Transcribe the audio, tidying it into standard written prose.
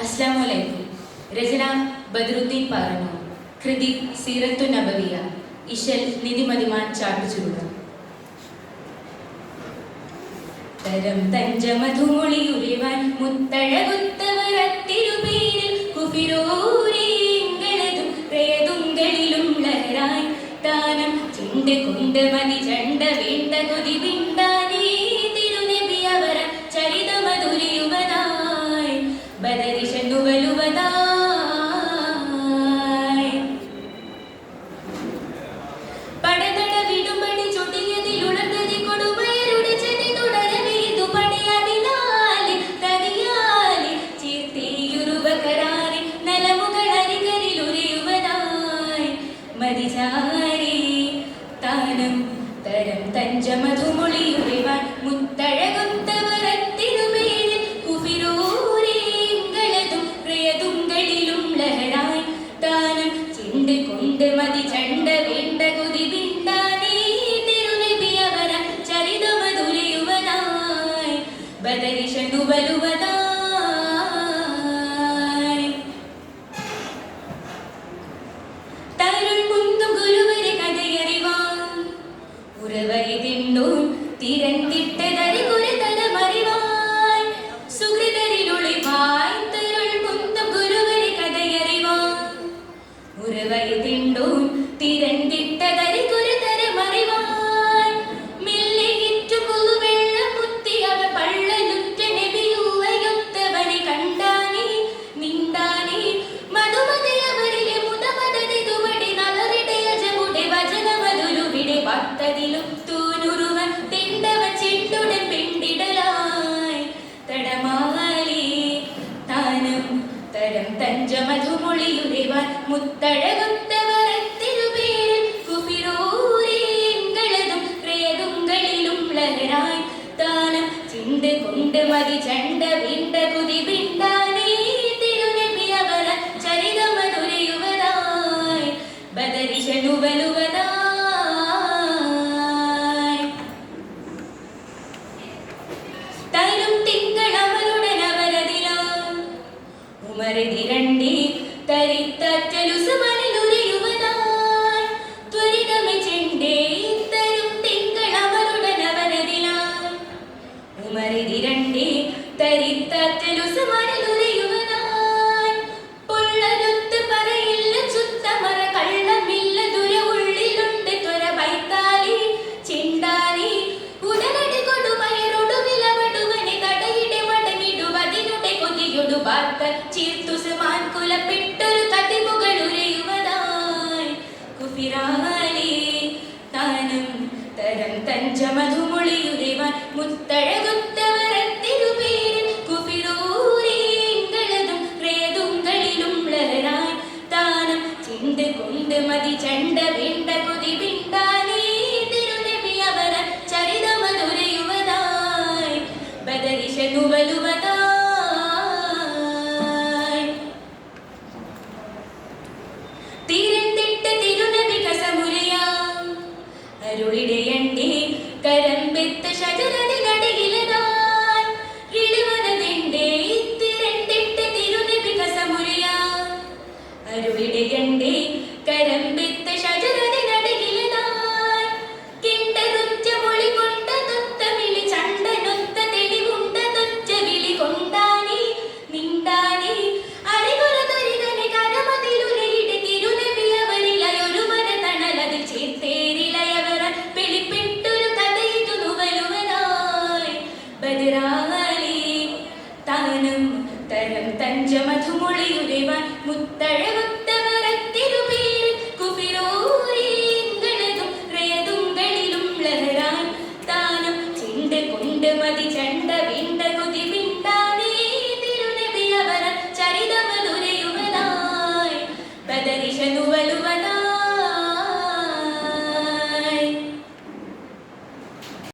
അസ്സലാമുഅലൈക്കും. രചന ബദറുദ്ദീൻ പാറന്നൂർ. കൃതി സീറത്തു നബവിയ. ഇശൽ നിധി മദിമാൻ ചാട്ടുചുരുള. തരം തഞ്ചമധുമൊളിയുരിവാൻ മുത്തഴകുത്തവരത്തിരുപേരിൽ കുഫിരൂരിങ്ങളതും പ്രയതുങ്കളിലും ലഹരായി താനം ചിണ്ട് കൊണ്ട് മതി ചണ്ട വീണ്ട കൊതി പിണ്ടാനേ തിരുനബി അവര ചരിതമധുരിയുവതായി ബദരിശന്നു വലുവതായി പടതട വിടുമ്പടി ചുട്ടിയതിലുണർന്നതി കൊടുമയരുടെ ചെതി തുടരവീതു പണിയതിനാലി തനിയാലി ചീർത്തിയുരുവകരാറി നലമുകളരികരിലുരയുവതായി മതിചാരി താനം തരം തഞ്ചമധുമൊളിയുറിവാൻ മുത്തഴകുത്തവരത്തിരുമേരിൽ കുഫിരൂരിങ്ങളതും പ്രയതുങ്കളിലും ലഹരായി താനം ചിണ്ട് കൊണ്ട് മതി ചണ്ട വീണ്ട കൊതി പിണ്ടാനേ തിരുനബി അവര ചരിതമധുരയുവതായി ബദരിശന്നു വലുവതായി തരുൾ കുന്തു ഗുരുവരെ കഥയറിവാൻ ഉറവൈതിണ്ടു തിരണ്ടിട്ടതറി കുരുതരമറിവാൻ സുഹൃതരിലൊളിവായി തരുൾ കുന്തു ഗുരുവരെ കഥയറിവാൻ ഉറവൈതിണ്ടു തിരണ്ടിട്ടതറി കുരുതരമറിവാൻ മെല്ലെയിറ്റു പുതുവെള്ളം മുത്തി അവ പള്ളലുറ്റ നബിയുവയൊത്തവനെ കണ്ടാനേ നിണ്ടാനേ മധുമതയവരിലെ മുതമതതിതുവടി നലറിടയജമുടെ വചനമധുരുവിടെ പത്തതിലും തൂനുരുവൻ തിണ്ടവൻ ചെണ്ടുടൻ പെണ്ടിടലായി തടമാലി താനം തരം തഞ്ചമധുമൊളിയുരവാൻ മുത്തഴകുത്തവരത്തിരുപേരിൽ കുഫിരൂരിങ്ങളതും പ്രയതുങ്കളിലും ലഹരായി താനം ചിണ്ട് കൊണ്ട് മതി ചണ്ട വീണ്ട കുതി പിണ്ടാനേ തിരുനബി അവര ചരിതമധുരയുവതായി ബദരിശന്നു വലുവതായി തരും തിങ്കളമരുടനവരതിലാം ഉമരതിരണ്ടി തരിത്തലുസുമനിലുരയുവതായി ത്വരിതമെ ചെണ്ടേ തരും തിങ്കളമരുടനവരതിലാം ഉമരതിരണ്ടി തരിത്തലുസുമനിലുരയുവതായി പൊള്ളരുത്ത് പറയില്ല ചുത്തമറ കള്ളമില്ല ദുര ഉള്ളിലുണ്ട് ത്വര പൈത്താലി ചിണ്ടാലി ഉടനടി കൊടുമയറൊടുവിലവടുവനെ തടയിടെ മടങ്ങിടുവതിനുടെ കൊതിയൊടു പാർത്ത ചീർത്തുസുമാൻ കുലപ്പെട്ടൊരു കതിമുകളുരയുവതായി കുഫിരാലി താനം തരം തഞ്ചമധുമൊളിയുരവാൻ മുത്തഴകുത്തവരത്തിരുപേരിൽ കുഫിരൂരിങ്ങളതും പ്രയതുങ്കളിലും ലഹരായി താനം ചിണ്ട് കൊണ്ട് മതി ചണ്ട വീണ്ട കൊതി പിണ്ടാനേ തിരുനബി അവര ചരിതമധുരയുവതായി ബദരിശന്നു വലുവതായി തിരണ്ടിട്ട തിരുനബി കസമുരയാം അരുളിടയണ്ടി കരമ്പെത്ത ശജരതിനടിയിലതായി ഇളിവനതിൻ്റെ തിരണ്ടിട്ട തിരുനബി കസമുരയാം അരുളിടയണ്ടി കരമ്പെത്ത ശജരതിനടിയിലതായി കിണ്ടതുറ്റ മൊഴി കൊണ്ട തൊത്ത വിളി ചണ്ടനൊത്ത തെളിവുണ്ട തൊറ്റ വിളി കൊണ്ടാനേ നിണ്ടാനേ അരികുലതൊരികനെ കരമതിലുരയിടെ തിരുനബി അവരിലയൊരു മനതണലതിൽ ചേർത്തേരിലയവര വെളിപ്പെട്ടൊരു കഥയിതു നുവലുവതായി ബദറാലി താനം തരം തഞ്ചമധുമൊളിയുരവാൻ